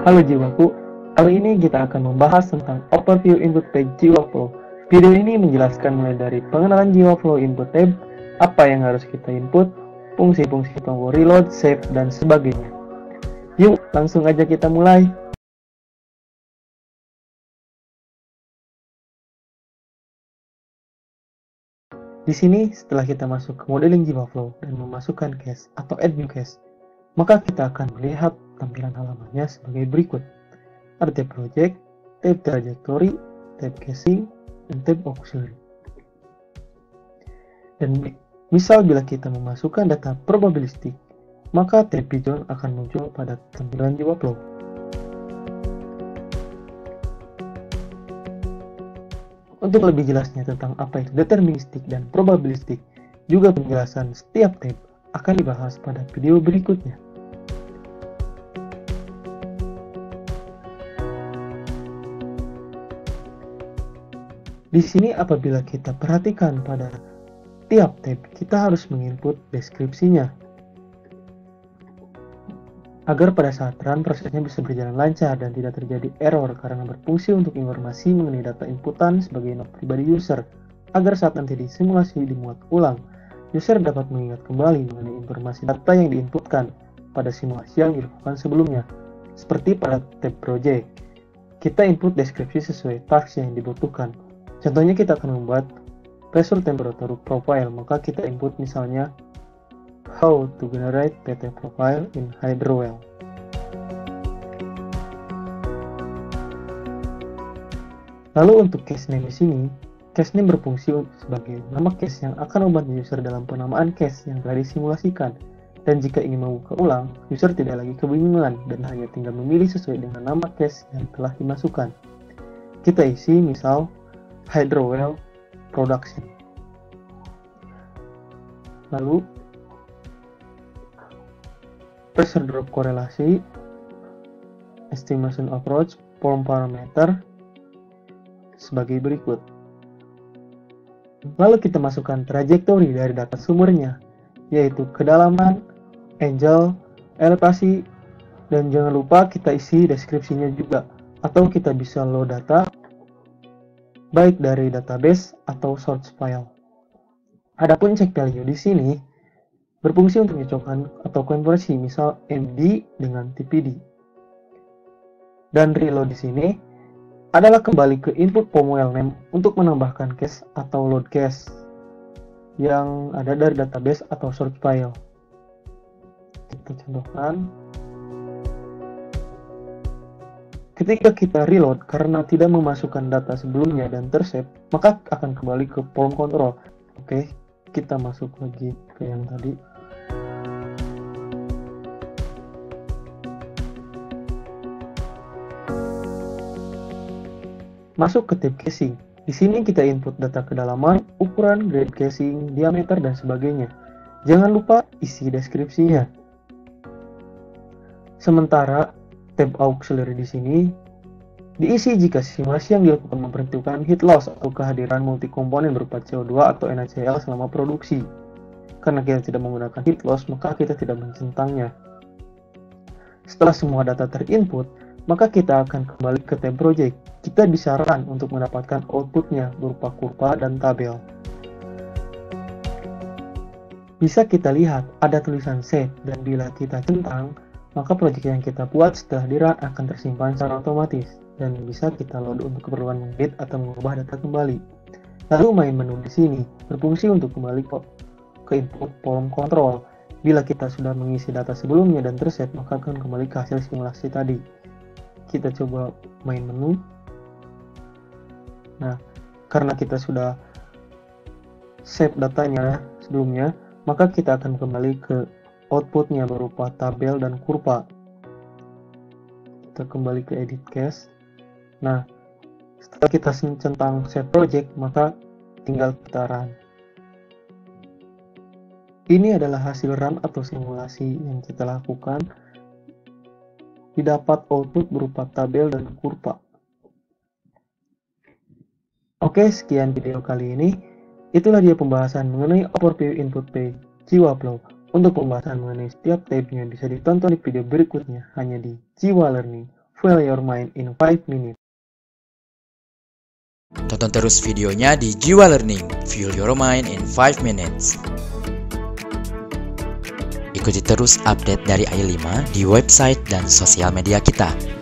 Halo Jiwaku, kali ini kita akan membahas tentang overview input page JiwaFlow. Video ini menjelaskan mulai dari pengenalan JiwaFlow input tab, apa yang harus kita input, fungsi-fungsi tombol reload, save, dan sebagainya. Yuk, langsung aja kita mulai. Di sini, setelah kita masuk ke modeling JiwaFlow dan memasukkan cache atau add new cache, maka kita akan melihat tampilan halamannya sebagai berikut. Ada tab project, tab trajectory, tab casing, dan tab auxiliary. Dan misal bila kita memasukkan data probabilistik, maka tab pigeon akan muncul pada tampilan JiwaFlow. Untuk lebih jelasnya tentang apa itu deterministik dan probabilistik, juga penjelasan setiap tab akan dibahas pada video berikutnya. Di sini apabila kita perhatikan pada tiap tab, kita harus menginput deskripsinya. Agar pada saat run prosesnya bisa berjalan lancar dan tidak terjadi error karena berfungsi untuk informasi mengenai data inputan sebagai not pribadi user. Agar saat nanti di simulasi dimuat ulang, user dapat mengingat kembali mengenai informasi data yang diinputkan pada simulasi yang dilakukan sebelumnya. Seperti pada tab project, kita input deskripsi sesuai task yang dibutuhkan. Contohnya kita akan membuat pressure temperature profile, maka kita input misalnya how to generate PT profile in hydro well. Lalu untuk cache name di sini, cache name berfungsi sebagai nama cache yang akan membantu user dalam penamaan cache yang telah disimulasikan. Dan jika ingin membuka ulang, user tidak lagi kebingungan dan hanya tinggal memilih sesuai dengan nama cache yang telah dimasukkan. Kita isi misal hydro well production. Lalu pressure drop korelasi, estimation approach, form parameter sebagai berikut. Lalu kita masukkan trajectory dari data sumbernya, yaitu kedalaman, angle, elevasi, dan jangan lupa kita isi deskripsinya juga, atau kita bisa load data baik dari database atau source file. Adapun check value di sini berfungsi untuk mencocokkan atau konversi misal MD dengan TPD. Dan reload di sini adalah kembali ke input POM-WEL name untuk menambahkan cache atau load cache yang ada dari database atau source file. Kita contohkan. Ketika kita reload karena tidak memasukkan data sebelumnya dan tersave, maka akan kembali ke form control. Oke, kita masuk lagi ke yang tadi. Masuk ke tab casing. Di sini kita input data kedalaman, ukuran, grade casing, diameter, dan sebagainya. Jangan lupa isi deskripsinya. Sementara tab auxiliary di sini diisi jika simulasi yang dilakukan memperhitungkan heat loss atau kehadiran multi komponen berupa CO2 atau NaCl selama produksi. Karena kita tidak menggunakan heat loss, maka kita tidak mencentangnya. Setelah semua data terinput, maka kita akan kembali ke tab project. Kita bisa run untuk mendapatkan outputnya berupa kurva dan tabel. Bisa kita lihat ada tulisan save, dan bila kita centang, maka proyek yang kita buat setelah di-run akan tersimpan secara otomatis dan bisa kita load untuk keperluan mengedit atau mengubah data kembali. Lalu main menu di sini berfungsi untuk kembali ke input form control. Bila kita sudah mengisi data sebelumnya dan terset, maka akan kembali ke hasil simulasi tadi. Kita coba main menu. Nah, karena kita sudah save datanya sebelumnya, maka kita akan kembali ke outputnya berupa tabel dan kurva. Kita kembali ke edit cache. Nah, setelah kita centang save project, maka tinggal kita run. Ini adalah hasil run atau simulasi yang kita lakukan. Didapat output berupa tabel dan kurva. Oke, sekian video kali ini. Itulah dia pembahasan mengenai overview input page JiwaFlow. Untuk pembahasan mengenai setiap tabnya bisa ditonton di video berikutnya hanya di Jiwa Learning. Fuel your mind in 5 minutes. Tonton terus videonya di Jiwa Learning, Fuel Your Mind in 5 Minutes. Ikuti terus update dari AI5 di website dan sosial media kita.